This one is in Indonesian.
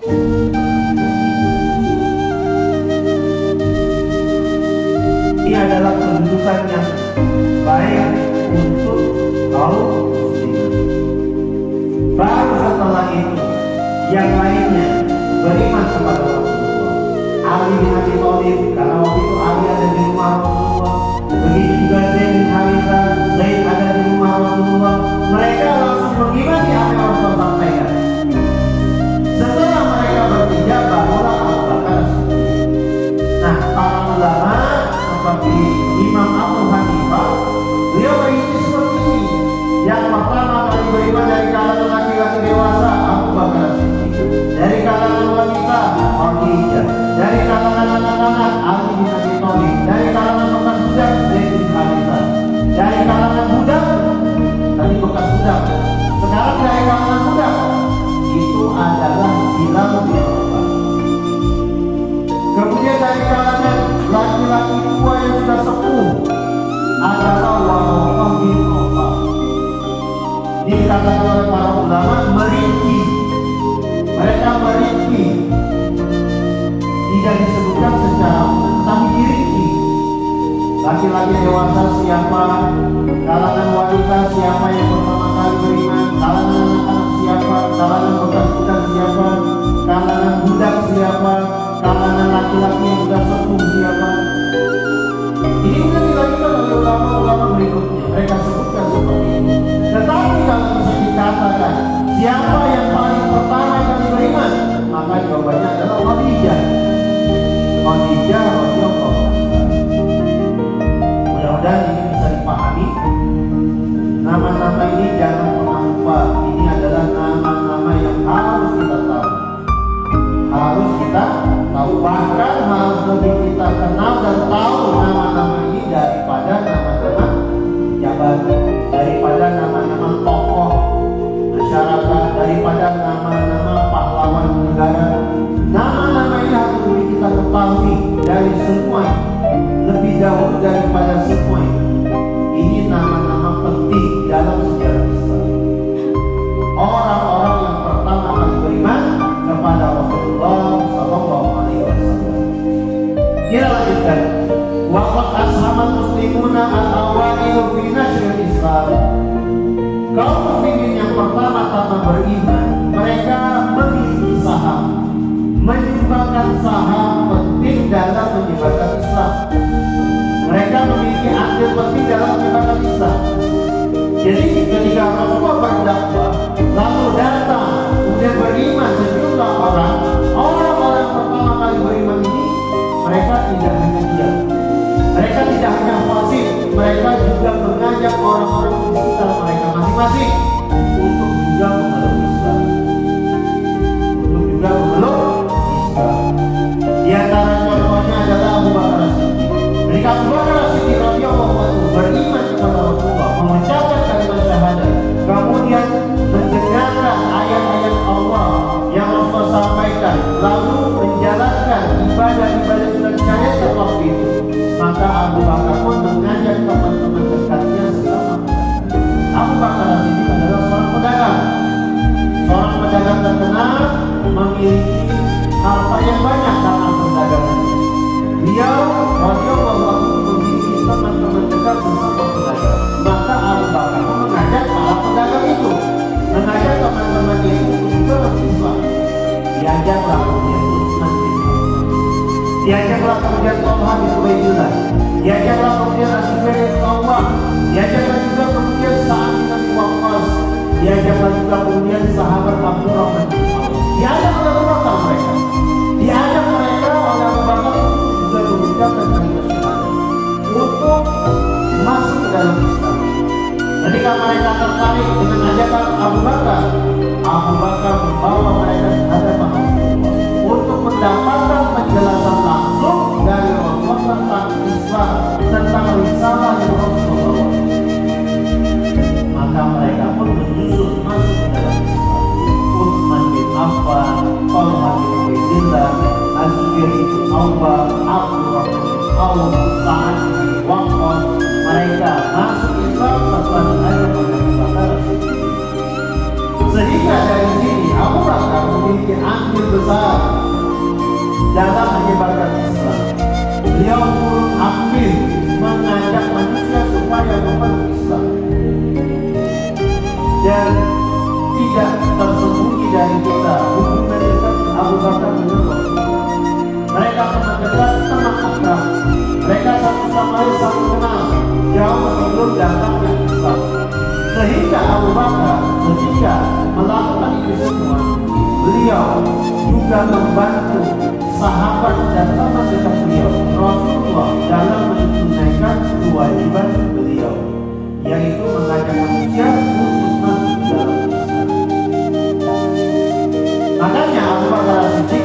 Ini adalah kedudukan yang baik untuk kaum muslimin. Baru setelah itu yang lainnya beriman kepada Rasulullah. Ali bin Abi Thalib, karena waktu itu Ali ada di rumah Rasulullah. Begitu juga Zaid bin Harithah, Zaid ada di rumah Rasulullah. Mereka langsung mengimani apa yang Rasulullah sampaikan. Setelah mereka bertiga, barulah Abu Bakar. Nah, para ulama seperti Imam Abu Hanifah, beliau berinci seperti ini. Yang pertama kali beriman dari kalangan laki-laki dewasa, Abu Bakar. Dari kalangan wanita, Khadijah. Dari kalangan anak-anak, Ali bin Abi Thalib. Dari kalangan bekas budak, Zaid bin Harithah. Dari kalangan budak, tadi bekas budak. Sekarang dari kalangan budak, itu adalah Bilal bin Rabah. Kemudian dari kalangan laki-laki tua yang sudah sepuh adalah Waraqah bin Nawfal. Dikatakan oleh para ulama merinci. Mereka merinci. Tidak disebutkan secara umum, tetapi dirinci. Laki-laki dewasa siapa, kalangan wanita siapa yang pertama kali beriman, kalangan anak-anak siapa, kalangan bekas budak siapa, kalangan budak siapa, kalangan laki-laki yang sudah sepuh siapa. Ini sudah dilakukan oleh ulama-ulama berikutnya. Mereka sebutkan seperti ini. Tetapi kalau bisa dikatakan siapa yang paling pertama kali beriman, maka jawabannya adalah Khadijah. Khadijah radhiyallahu anha. Mudah-mudahan ini bisa dipahami. Nama-nama ini jangan pernah lupa. Ini adalah nama-nama yang harus kita tahu. Harus kita tahu, bahkan harus lebih kita kenal dan tahu nama-nama ini daripada nama-nama jabatan, daripada nama-nama tokoh masyarakat, daripada nama-nama pahlawan negara. Nama-nama ini harus lebih kita ketahui dari semua, lebih dahulu daripada semua. Ini nama-nama penting dalam sejarah Islam. Orang-orang yang pertama kali beriman kepada Rasulullah Sallallahu Alaihi Wasallam. Kita lanjutkan. Waqad ashamal muslimuna al-awailu fi nashril Islam. Kaum muslimin yang pertama-tama beriman, mereka memiliki saham, menyumbangkan saham penting dalam menyebarkan Islam. Mereka memiliki andil penting dalam menyebarkan Islam. Jadi ketika Rasulullah berdakwah, lalu datang kemudian beriman sejumlah orang-orang pertama kali beriman ini, mereka tidak hanya diam, mereka tidak hanya fasik, mereka juga mengajak orang-orang di sekitar mereka masing-masing untuk juga memeluk Islam, untuk juga memeluk Islam. Di antara contohnya adalah Abu Bakar As-Siddiq. Ketika Abu Bakar As-Siddiq radhiyallahu anhu beriman kepada Rasulullah, mengucapkan kalimat syahadat, kemudian mendengarkan ayat-ayat Allah yang Rasulullah sampaikan, lalu menjalankan ibadah-ibadah sudah disyariatkan waktu itu, maka Abu Bakar pun mengajak teman-teman dekatnya sesama pedagang. Abu Bakar As-Siddiq adalah seorang pedagang terkenal, memiliki harta yang banyak karena perdagangannya. Beliau radhiyallahu anhu memiliki teman-teman dekat sesama pedagang. Maka Abu Bakar pun mengajak para pedagang itu, mengajak teman-teman itu untuk juga masuk Islam. Diajaklah kemudian Utsman bin Affan, diajaklah kemudian Thalha bin Ubaidillah, diajaklah kemudian Az-Zubair bin Awwam, diajaklah juga kemudian Sa'ad bin Abi Waqqas, diajaklah juga kemudian sahabat Abdurrahman bin Auf. Diajak oleh Abu Bakar mereka, diajak mereka oleh Abu Bakar untuk juga mengucapkan kalimat syahadat, untuk masuk ke dalam Islam. Ketika mereka tertarik dengan ajakan Abu Bakar, Abu Bakar membawa mereka ke hadapan Rasulullah untuk mendapatkan penjelasan langsung dari Rasulullah tentang Islam, tentang risalah yang Rasulullah. Maka mereka pun menyusul masuk ke dalam Islam. Utsman bin Affan, Thalha bin Ubaidillah, Az-Zubair bin Awwam, Abdurrahman bin Auf, Sa'ad bin Waqqas, mereka masuk Islam setelah diajak oleh Abu Bakar. Sehingga dari sini Abu Bakar memiliki memiliki andil besar dalam menyebarkan Islam. Beliau turut aktif mengajak manusia supaya memeluk Islam, dan tidak tersembunyi dari kita hubungan dekat Abu Bakar dengan Rasulullah. Mereka teman dekat, teman akrab. Mereka satu sama lain saling kenal jauh sebelum datangnya Islam. Sehingga Abu Bakar ketika melakukan itu semua, beliau juga membantu sahabat dan teman dekat beliau Rasulullah dalam menunaikan kewajiban beliau, yaitu mengajak manusia untuk masuk dalam Islam. Makanya Abu Bakar As-Siddiq